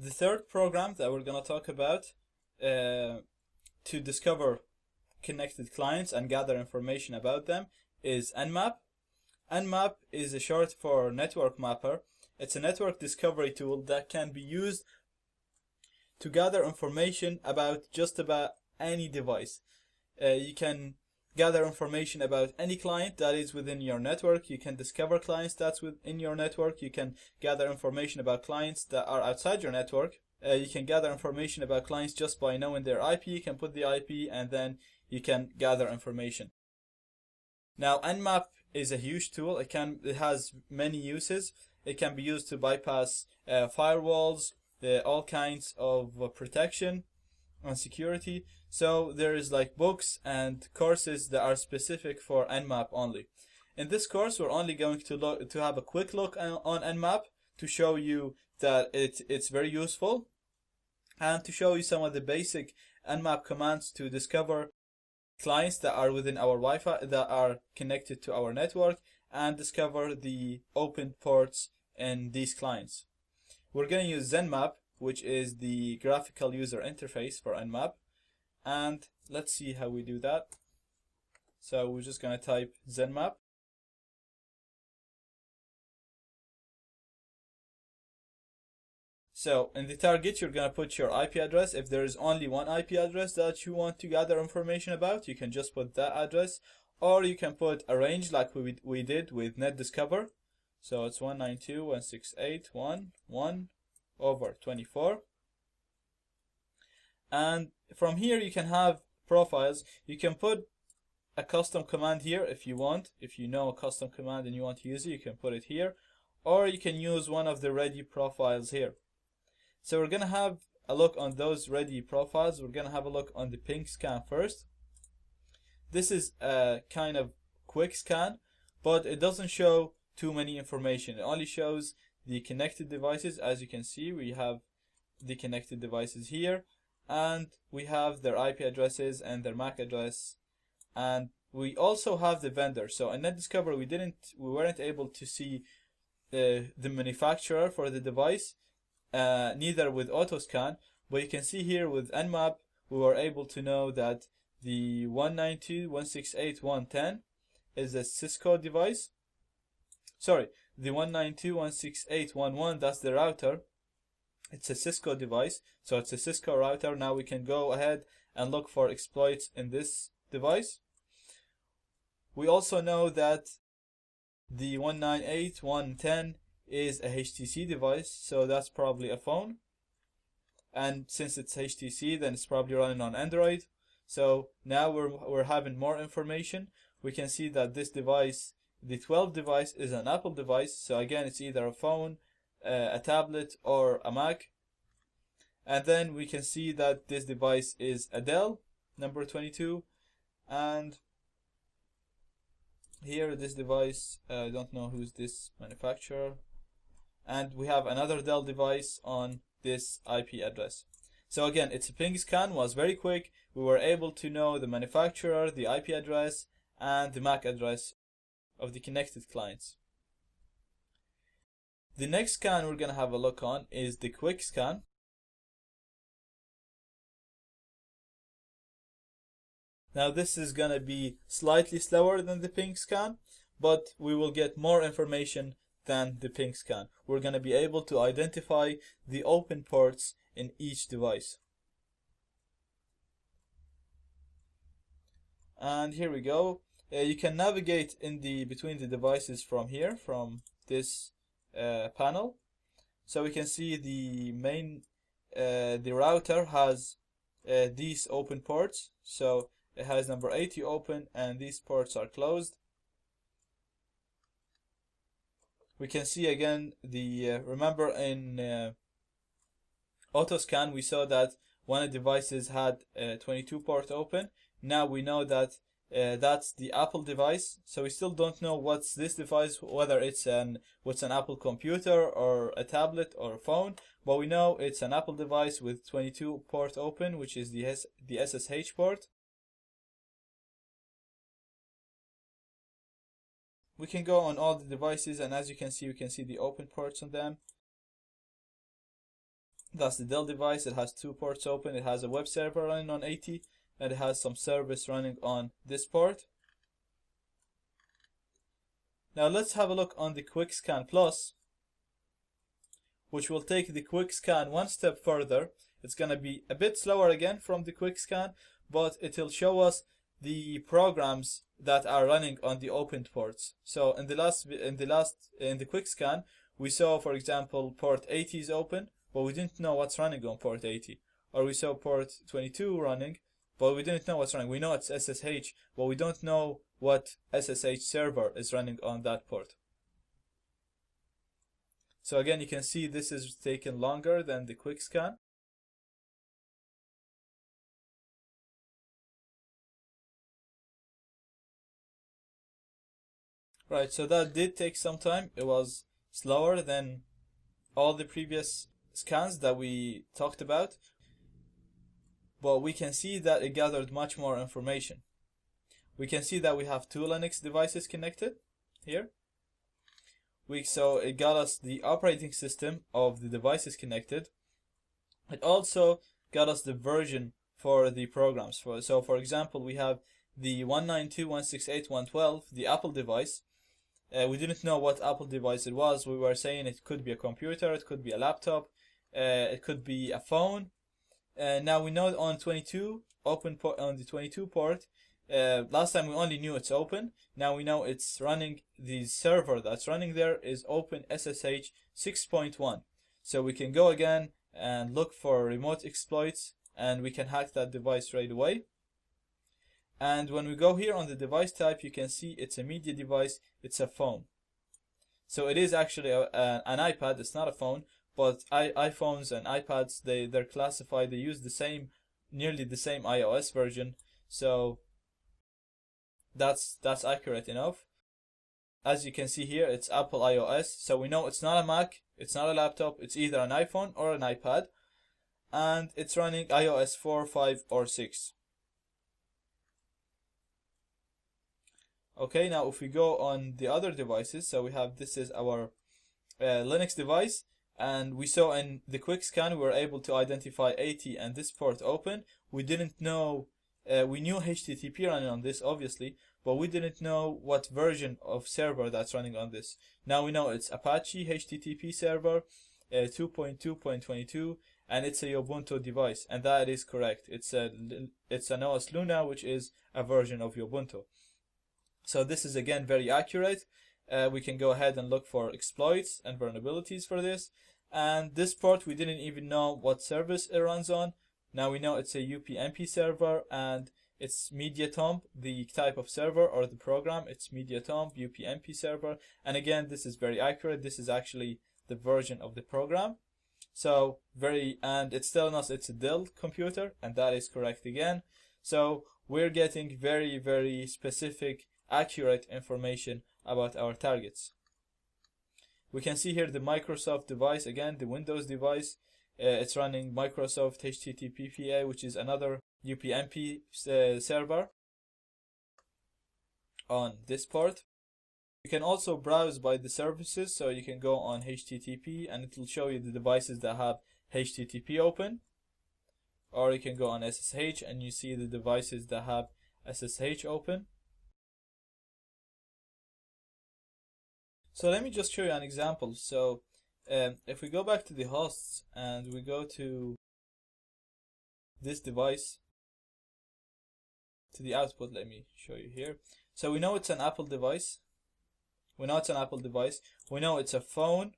The third program that we're going to talk about to discover connected clients and gather information about them is Nmap. Nmap is a short for Network Mapper. It's a network discovery tool that can be used to gather information about just about any device. You can gather information about any client that is within your network. You can discover clients that's within your network. You can gather information about clients that are outside your network. You can gather information about clients just by knowing their IP. You can put the IP and then you can gather information. Now, Nmap is a huge tool. It has many uses. It can be used to bypass firewalls, all kinds of protection and security. So there is like books and courses that are specific for Nmap only. In this course, we're only going to have a quick look on Nmap to show you that it's very useful, and to show you some of the basic Nmap commands to discover clients that are within our Wi-Fi that are connected to our network, and discover the open ports in these clients. We're going to use ZenMap, which is the graphical user interface for Nmap, and let's see how we do that. So we're just going to type ZenMap. So in the target, you're going to put your IP address. If there is only one IP address that you want to gather information about, you can just put that address, or you can put a range like we did with NetDiscover. So it's 192.168.1.1/24. And from here you can have profiles. You can put a custom command here if you want. If you know a custom command and you want to use it, you can put it here, or you can use one of the ready profiles here. So we're going to have a look on those ready profiles. We're going to have a look on the ping scan first. This is a kind of quick scan, but it doesn't show too many information. It only shows the connected devices. As you can see, we have the connected devices here, and we have their IP addresses and their MAC address, and we also have the vendor. So in NetDiscover, we weren't able to see the manufacturer for the device, neither with AutoScan, but you can see here with Nmap we were able to know that the 192.168.1.10 is a Cisco device. Sorry, the 192.168.1.1, that's the router. It's a Cisco device, so it's a Cisco router. Now we can go ahead and look for exploits in this device. We also know that the 198.1.10 is a HTC device, so that's probably a phone. And since it's HTC, then it's probably running on Android. So now we're having more information. We can see that this device, the 12 device, is an Apple device. So again, it's either a phone, a tablet, or a Mac. And then we can see that this device is a Dell, number 22. And here, this device, I don't know who's this manufacturer. And we have another Dell device on this IP address. So again, its ping scan was very quick. We were able to know the manufacturer, the IP address, and the MAC address of the connected clients. The next scan we're going to have a look on is the quick scan. Now this is going to be slightly slower than the ping scan, but we will get more information than the ping scan. We're going to be able to identify the open ports in each device. And here we go. You can navigate in between the devices from here, from this panel. So we can see the main, the router has these open ports. So it has number 80 open and these ports are closed. We can see again remember in AutoScan we saw that one of the devices had 22 port open. Now we know that that's the Apple device. So we still don't know what's this device, whether it's an Apple computer or a tablet or a phone, but we know it's an Apple device with 22 port open, which is the SSH port. We can go on all the devices, and as you can see, we can see the open ports on them. That's the Dell device. It has 2 ports open. It has a web server running on 80, and it has some service running on this port. Now let's have a look on the QuickScan Plus, which will take the QuickScan one step further. It's going to be a bit slower again from the QuickScan, but it will show us the programs that are running on the opened ports. So in the QuickScan, we saw, for example, port 80 is open, but we didn't know what's running on port 80. Or we saw port 22 running, but we didn't know what's running. We know it's SSH, but we don't know what SSH server is running on that port. So again, you can see this is taking longer than the QuickScan. Right, so that did take some time. It was slower than all the previous scans that we talked about, but we can see that it gathered much more information. We can see that we have 2 Linux devices connected here. So it got us the operating system of the devices connected. It also got us the version for the programs. So for example, we have the 192.168.112, the Apple device. We didn't know what Apple device it was. We were saying it could be a computer, it could be a laptop, it could be a phone. Now we know on 22 open on the 22 port. Last time we only knew it's open. Now we know it's running. The server that's running there is Open SSH 6.1. So we can go again and look for remote exploits, and we can hack that device right away. And when we go here on the device type, you can see it's a media device, it's a phone. So it is actually an iPad, it's not a phone, but iPhones and iPads, they're classified, they use nearly the same iOS version. So that's accurate enough. As you can see here, it's Apple iOS, so we know it's not a Mac, it's not a laptop, it's either an iPhone or an iPad, and it's running iOS 4, 5, or 6. Okay, now if we go on the other devices, so we have, this is our Linux device, and we saw in the QuickScan we were able to identify 80 and this port open. We didn't know, we knew HTTP running on this obviously, but we didn't know what version of server that's running on this. Now we know it's Apache HTTP server 2.2.22, and it's a Ubuntu device, and that is correct. It's an OS Luna, which is a version of Ubuntu. So this is again very accurate. We can go ahead and look for exploits and vulnerabilities for this. And this port, we didn't even know what service it runs on. Now we know it's a UPnP server, and it's MediaTomp, the type of server or the program. It's MediaTomp UPnP server. And again, this is very accurate. This is actually the version of the program. So and it's telling us it's a Dell computer, and that is correct again. So we're getting very, very specific, accurate information about our targets. We can see here the Microsoft device, again the Windows device. It's running Microsoft HTTPPA, which is another UPnP server on this port. You can also browse by the services, so you can go on HTTP and it will show you the devices that have HTTP open, or you can go on SSH and you see the devices that have SSH open. So let me just show you an example. So if we go back to the hosts and we go to this device, to the output, let me show you here. So we know it's an Apple device. We know it's a phone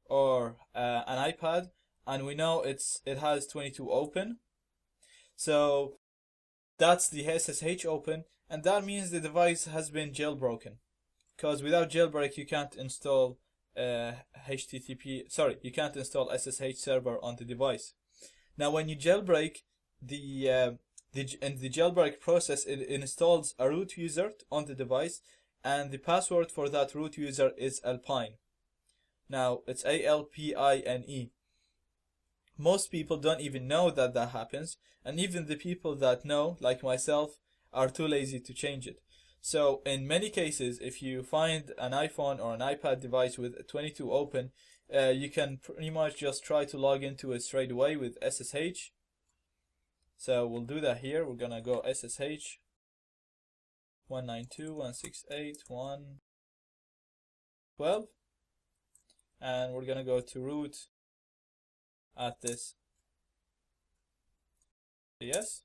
or an iPad, and we know it has 22 open. So that's the SSH open, and that means the device has been jailbroken. Because without jailbreak, you can't install you can't install SSH server on the device. Now, when you jailbreak, in the jailbreak process, it installs a root user on the device, and the password for that root user is Alpine. Now, it's ALPINE. Most people don't even know that happens, and even the people that know, like myself, are too lazy to change it. So in many cases, if you find an iPhone or an iPad device with 22 open, you can pretty much just try to log into it straight away with SSH. So we'll do that here. We're gonna go SSH 192.168.1.12, and we're gonna go to root at this. Yes,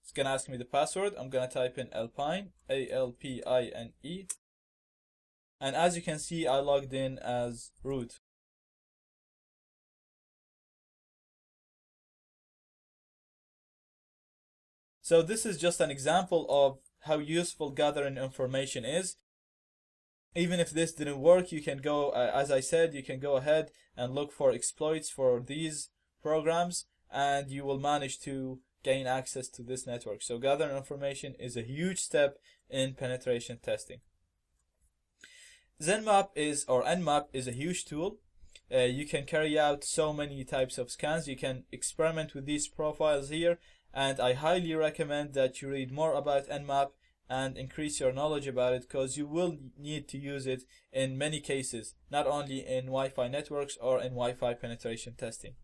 it's gonna ask me the password. I'm gonna type in Alpine, ALPINE, and as you can see, I logged in as root. So this is just an example of how useful gathering information is. Even if this didn't work, you can go, as I said, you can go ahead and look for exploits for these programs, and you will manage to gain access to this network. So gathering information is a huge step in penetration testing. Nmap is a huge tool. You can carry out so many types of scans. You can experiment with these profiles here, and I highly recommend that you read more about Nmap and increase your knowledge about it, because you will need to use it in many cases, not only in Wi-Fi networks or in Wi-Fi penetration testing.